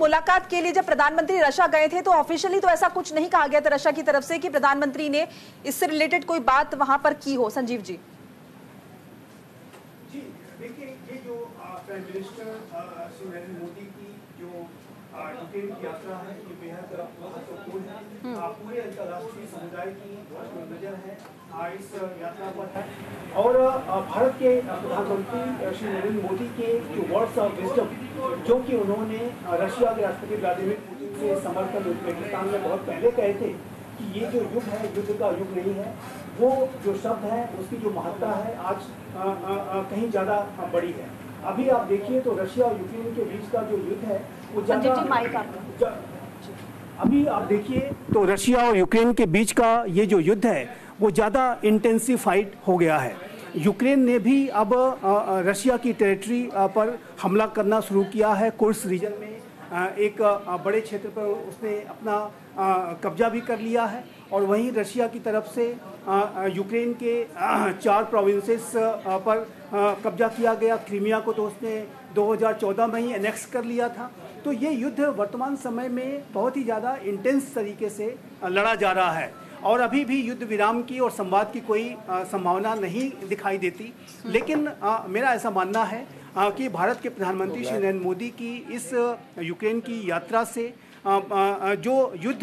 मुलाकात के लिए जब प्रधानमंत्री रशिया गए थे तो ऑफिशियली तो ऐसा कुछ नहीं कहा गया था रशिया की तरफ से कि प्रधानमंत्री ने इससे रिलेटेड कोई बात वहां पर की हो। संजीव जी। जी देखिए, ये जो प्राइम मिनिस्टर श्री नरेंद्र मोदी की जो यूक्रेन की यात्रा है ये बेहद महत्वपूर्ण है। पूरे अंतर्राष्ट्रीय समुदाय की नजर है इस यात्रा पर है और भारत के प्रधानमंत्री श्री नरेंद्र मोदी के जो वर्ड्स ऑफ विजडम जो कि उन्होंने रशिया के राष्ट्रपति व्लादिमीर पुतिन से समर्थन उज्बेकिस्तान में बहुत पहले कहे थे कि ये जो युग है युद्ध का युग नहीं है, वो जो शब्द है उसकी जो महत्ता है आज कहीं ज़्यादा बड़ी है। अभी आप देखिए तो रशिया और यूक्रेन के बीच का जो युद्ध है वो अभी आप देखिए तो रशिया और यूक्रेन के बीच का ये जो युद्ध है वो ज़्यादा इंटेंसिफाइड हो गया है। यूक्रेन ने भी अब रशिया की टेरिटरी पर हमला करना शुरू किया है। कुर्स रीजन में एक बड़े क्षेत्र पर उसने अपना कब्जा भी कर लिया है और वहीं रशिया की तरफ से यूक्रेन के 4 प्रोविंसेस पर कब्जा किया गया। क्रीमिया को तो उसने 2014 में ही एनेक्स कर लिया था। तो ये युद्ध वर्तमान समय में बहुत ही ज़्यादा इंटेंस तरीके से लड़ा जा रहा है और अभी भी युद्ध विराम की और संवाद की कोई संभावना नहीं दिखाई देती। लेकिन मेरा ऐसा मानना है कि भारत के प्रधानमंत्री श्री नरेंद्र मोदी की इस यूक्रेन की यात्रा से जो युद्ध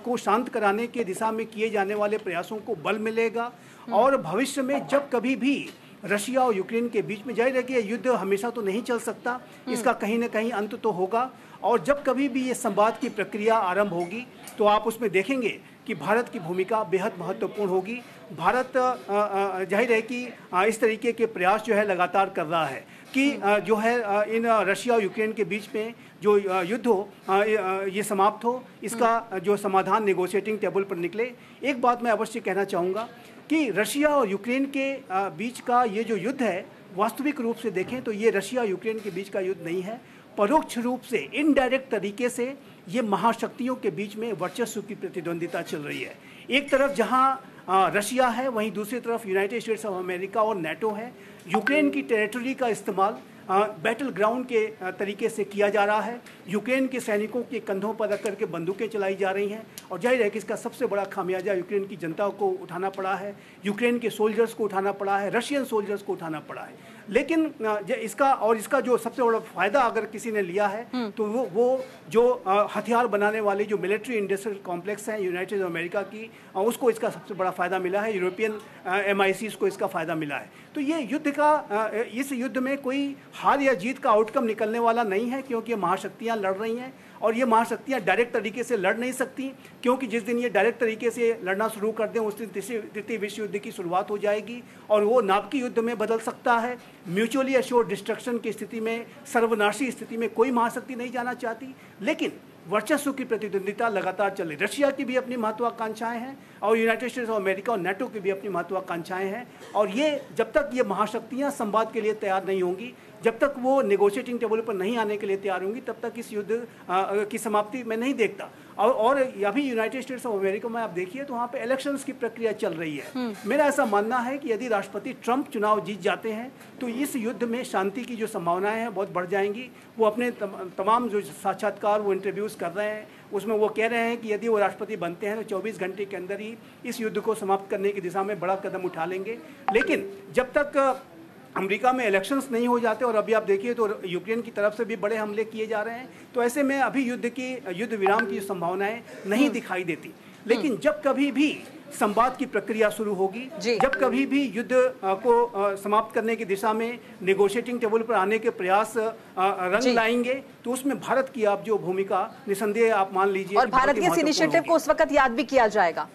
को शांत कराने के दिशा में किए जाने वाले प्रयासों को बल मिलेगा और भविष्य में जब कभी भी रशिया और यूक्रेन के बीच में जाहिर है कि ये युद्ध हमेशा तो नहीं चल सकता, इसका कहीं ना कहीं अंत तो होगा और जब कभी भी ये संवाद की प्रक्रिया आरंभ होगी तो आप उसमें देखेंगे कि भारत की भूमिका बेहद महत्वपूर्ण होगी। भारत जाहिर है कि इस तरीके के प्रयास जो है लगातार कर रहा है कि जो है इन रशिया और यूक्रेन के बीच में जो युद्ध हो ये समाप्त हो, इसका जो समाधान नेगोशिएटिंग टेबल पर निकले। एक बात मैं अवश्य कहना चाहूँगा कि रशिया और यूक्रेन के बीच का ये जो युद्ध है वास्तविक रूप से देखें तो ये रशिया और यूक्रेन के बीच का युद्ध नहीं है। परोक्ष रूप से इनडायरेक्ट तरीके से ये महाशक्तियों के बीच में वर्चस्व की प्रतिद्वंदिता चल रही है। एक तरफ जहां रशिया है वहीं दूसरी तरफ यूनाइटेड स्टेट्स ऑफ अमेरिका और नेटो है। यूक्रेन की टेरिटरी का इस्तेमाल बैटल ग्राउंड के तरीके से किया जा रहा है। यूक्रेन के सैनिकों के कंधों पर रख करके बंदूकें चलाई जा रही हैं और जाहिर है कि इसका सबसे बड़ा खामियाजा यूक्रेन की जनता को उठाना पड़ा है, यूक्रेन के सोल्जर्स को उठाना पड़ा है, रशियन सोल्जर्स को उठाना पड़ा है। लेकिन इसका जो सबसे बड़ा फायदा अगर किसी ने लिया है तो वो जो हथियार बनाने वाले जो मिलिट्री इंडस्ट्रियल कॉम्प्लेक्स हैं यूनाइटेड अमेरिका की, उसको इसका सबसे बड़ा फायदा मिला है। यूरोपियन MI6 को इसका फायदा मिला है। तो ये युद्ध का इस युद्ध में कोई हार या जीत का आउटकम निकलने वाला नहीं है क्योंकि महाशक्तियां लड़ रही हैं और ये महाशक्तियां डायरेक्ट तरीके से लड़ नहीं सकती क्योंकि जिस दिन ये डायरेक्ट तरीके से लड़ना शुरू कर दें उस दिन तृतीय विश्व युद्ध की शुरुआत हो जाएगी और वो नाभिकीय युद्ध में बदल सकता है। म्यूचुअली अश्योर्ड डिस्ट्रक्शन की स्थिति में, सर्वनाशी स्थिति में कोई महाशक्ति नहीं जाना चाहती। लेकिन वर्चस्व की प्रतिद्वंदिता लगातार चल रही। रशिया की भी अपनी महत्वाकांक्षाएं हैं और यूनाइटेड स्टेट्स ऑफ अमेरिका और नेटो की भी अपनी महत्वाकांक्षाएं हैं और ये जब तक ये महाशक्तियां संवाद के लिए तैयार नहीं होंगी, जब तक वो नेगोशिएटिंग टेबल पर नहीं आने के लिए तैयार होंगी, तब तक इस युद्ध की समाप्ति मैं नहीं देखता। और अभी यूनाइटेड स्टेट्स ऑफ अमेरिका में आप देखिए तो वहाँ पे इलेक्शंस की प्रक्रिया चल रही है। मेरा ऐसा मानना है कि यदि राष्ट्रपति ट्रंप चुनाव जीत जाते हैं तो इस युद्ध में शांति की जो संभावनाएं हैं बहुत बढ़ जाएंगी। वो अपने तमाम जो साक्षात्कार वो इंटरव्यूज़ कर रहे हैं उसमें वो कह रहे हैं कि यदि वो राष्ट्रपति बनते हैं तो 24 घंटे के अंदर ही इस युद्ध को समाप्त करने की दिशा में बड़ा कदम उठा लेंगे। लेकिन जब तक अमेरिका में इलेक्शंस नहीं हो जाते और अभी आप देखिए तो यूक्रेन की तरफ से भी बड़े हमले किए जा रहे हैं, तो ऐसे में अभी युद्ध विराम की संभावनाएं नहीं दिखाई देती। लेकिन जब कभी भी संवाद की प्रक्रिया शुरू होगी, जब कभी भी युद्ध को समाप्त करने की दिशा में नेगोशिएटिंग टेबल पर आने के प्रयास रंग लाएंगे तो उसमें भारत की आप जो भूमिका निसंदेह आप मान लीजिए और भारत के इस इनिशिएटिव को उस वक्त याद भी किया जाएगा।